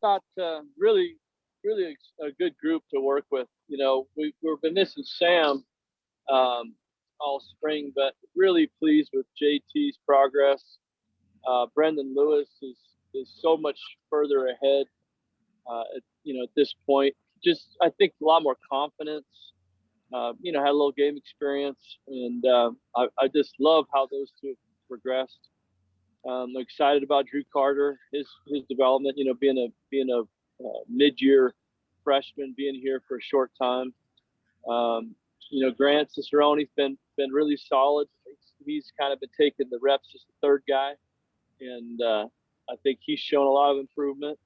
thought really a good group to work with. We've been missing Sam all spring, but really pleased with JT's progress. Brendan Lewis is so much further ahead. At this point, just I think a lot more confidence. Had a little game experience, and I just love how those two have progressed. I'm excited about Drew Carter, his development. Being a mid-year freshman, being here for a short time. Grant Cicerone's been really solid. He's kind of been taking the reps as the third guy, and I think he's shown a lot of improvement.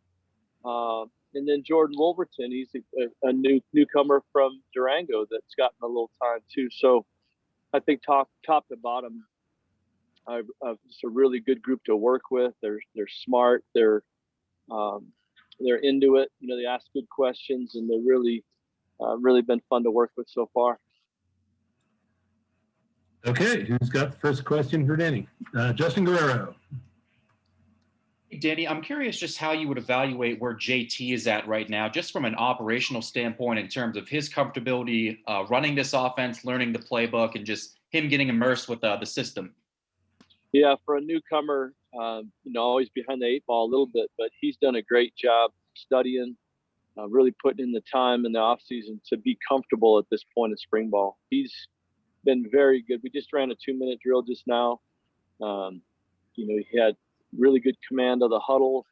And then Jordan Wolverton, he's a newcomer from Durango that's gotten a little time too. So I think top to bottom, it's a really good group to work with. They're smart. They're into it. They ask good questions, and they're really been fun to work with so far. Okay, who's got the first question for Danny? Justin Guerrero. Danny, I'm curious just how you would evaluate where JT is at right now, just from an operational standpoint in terms of his comfortability running this offense, learning the playbook, and just him getting immersed with the system. Yeah, for a newcomer, always behind the eight ball a little bit, but he's done a great job studying, really putting in the time in the off season to be comfortable at this point in spring ball. He's been very good. We just ran a 2-minute drill just now. He had really good command of the huddle,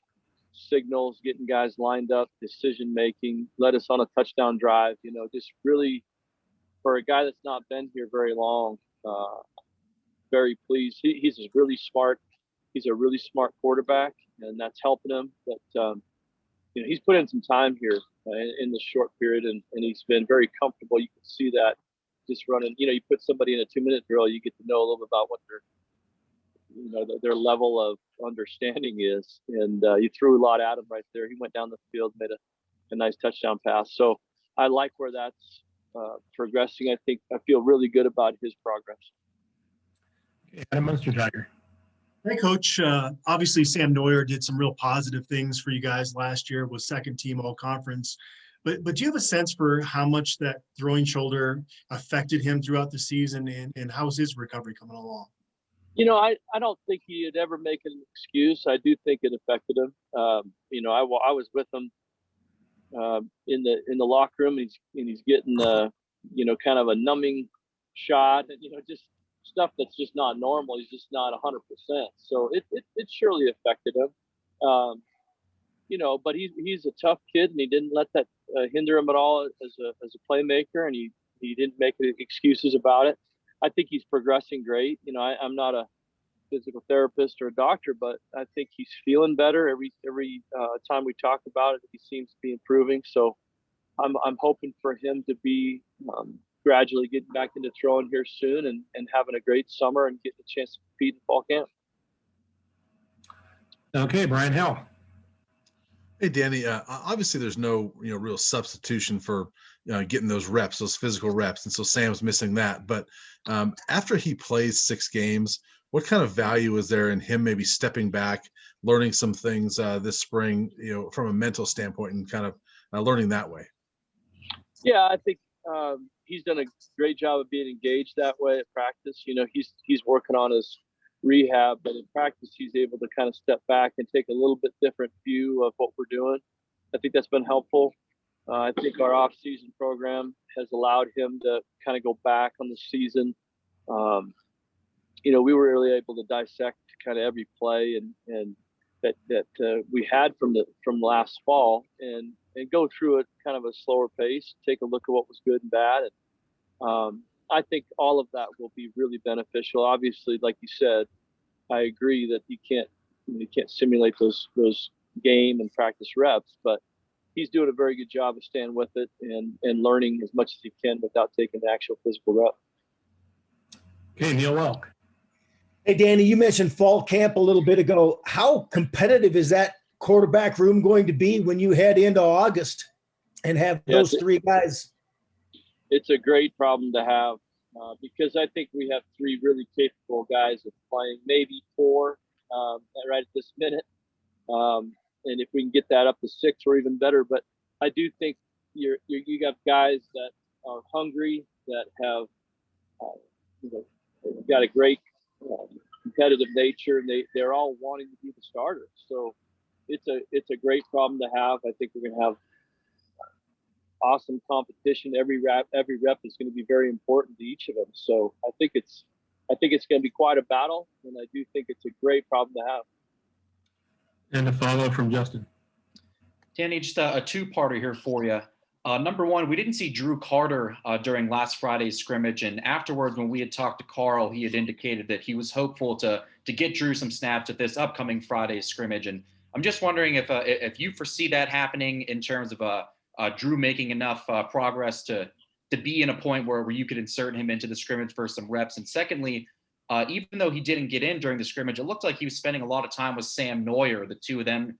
signals, getting guys lined up, decision making, led us on a touchdown drive. Just really, for a guy that's not been here very long, very pleased. He's really smart. He's a really smart quarterback, and that's helping him. But he's put in some time here in this short period, and he's been very comfortable. You can see that just running. You put somebody in a 2-minute drill, you get to know a little bit about what their level of understanding is. And you threw a lot at him right there. He went down the field, made a nice touchdown pass. So I like where that's progressing. I feel really good about his progress. Adam Munster Tiger. Hey, Coach. Obviously, Sam Neuer did some real positive things for you guys last year, was second team all conference. But do you have a sense for how much that throwing shoulder affected him throughout the season, and how's his recovery coming along? I don't think he'd ever make an excuse. I do think it affected him. I was with him in the locker room, and he's getting kind of a numbing shot, and just stuff that's just not normal. He's just not 100%. So it surely affected him. But he's a tough kid, and he didn't let that hinder him at all as a playmaker, and he didn't make any excuses about it. I think he's progressing great. I'm not a physical therapist or a doctor, but I think he's feeling better every time we talk about it. He seems to be improving. So I'm hoping for him to be gradually getting back into throwing here soon and having a great summer and getting a chance to compete in fall camp. Okay, Brian Hell. Hey, Danny, obviously there's no real substitution for getting those reps, those physical reps, and so Sam's missing that. But after he plays 6 games, what kind of value is there in him maybe stepping back, learning some things this spring, from a mental standpoint, and kind of learning that way? Yeah, I think he's done a great job of being engaged that way at practice. He's working on his rehab, but in practice he's able to kind of step back and take a little bit different view of what we're doing. I think that's been helpful. I think our off-season program has allowed him to kind of go back on the season. We were really able to dissect kind of every play and that we had from last fall and go through it kind of a slower pace, take a look at what was good and bad. And I think all of that will be really beneficial. Obviously, like you said, I agree that you can't simulate those game and practice reps, but he's doing a very good job of staying with it and learning as much as he can without taking the actual physical rep. Okay, Neil Welk. Hey, Danny, you mentioned fall camp a little bit ago. How competitive is that quarterback room going to be when you head into August and have those 3 guys? It's a great problem to have because I think we have 3 really capable guys of playing, maybe 4 right at this minute. and if we can get that up to 6, we're even better. But I do think you got guys that are hungry, that have got a great competitive nature, and they're all wanting to be the starters. So it's a great problem to have. I think we're going to have awesome competition. Every rep is going to be very important to each of them. So I think it's going to be quite a battle, and I do think it's a great problem to have. And a follow from Justin. Danny, just a two-parter here for you. Number one, we didn't see Drew Carter during last Friday's scrimmage, and afterwards, when we had talked to Carl, he had indicated that he was hopeful to get Drew some snaps at this upcoming Friday's scrimmage. And I'm just wondering if you foresee that happening in terms of Drew making enough progress to be in a point where you could insert him into the scrimmage for some reps. And secondly, even though he didn't get in during the scrimmage, it looked like he was spending a lot of time with Sam Neuer, the two of them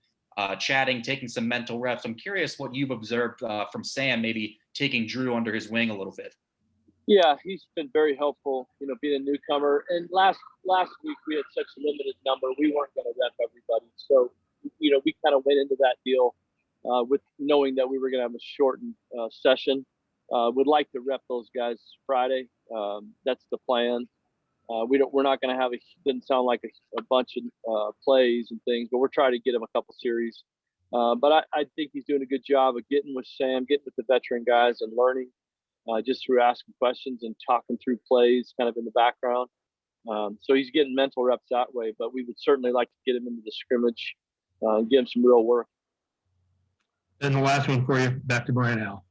chatting, taking some mental reps. I'm curious what you've observed from Sam, maybe taking Drew under his wing a little bit. Yeah, he's been very helpful, being a newcomer. And last week we had such a limited number, we weren't going to rep everybody. So, we kind of went into that deal with knowing that we were going to have a shortened session. Would like to rep those guys Friday. That's the plan. We're not going to have didn't sound like a bunch of plays and things, but we're trying to get him a couple series. But I think he's doing a good job of getting with Sam, getting with the veteran guys and learning just through asking questions and talking through plays kind of in the background. So he's getting mental reps that way, but we would certainly like to get him into the scrimmage and give him some real work. And the last one for you, back to Brian Al.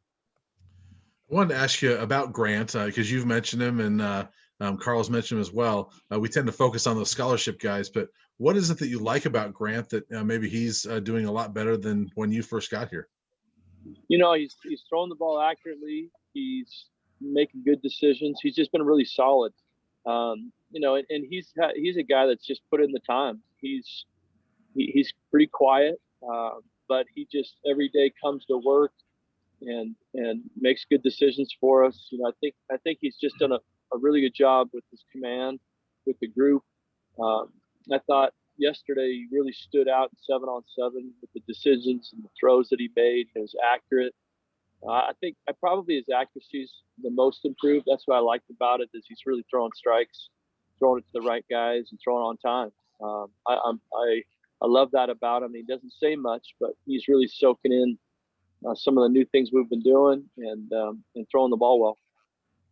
I wanted to ask you about Grant because you've mentioned him and Carl's mentioned him as well. We tend to focus on those scholarship guys, but what is it that you like about Grant that maybe he's doing a lot better than when you first got here? He's throwing the ball accurately. He's making good decisions. He's just been really solid. And he's a guy that's just put in the time. He's pretty quiet, but he just every day comes to work and makes good decisions for us. I think he's just done a really good job with his command, with the group. I thought yesterday he really stood out in 7-on-7 with the decisions and the throws that he made. He was accurate. I think probably his accuracy is the most improved. That's what I liked about it, is he's really throwing strikes, throwing it to the right guys, and throwing on time. I love that about him. He doesn't say much, but he's really soaking in some of the new things we've been doing and throwing the ball well.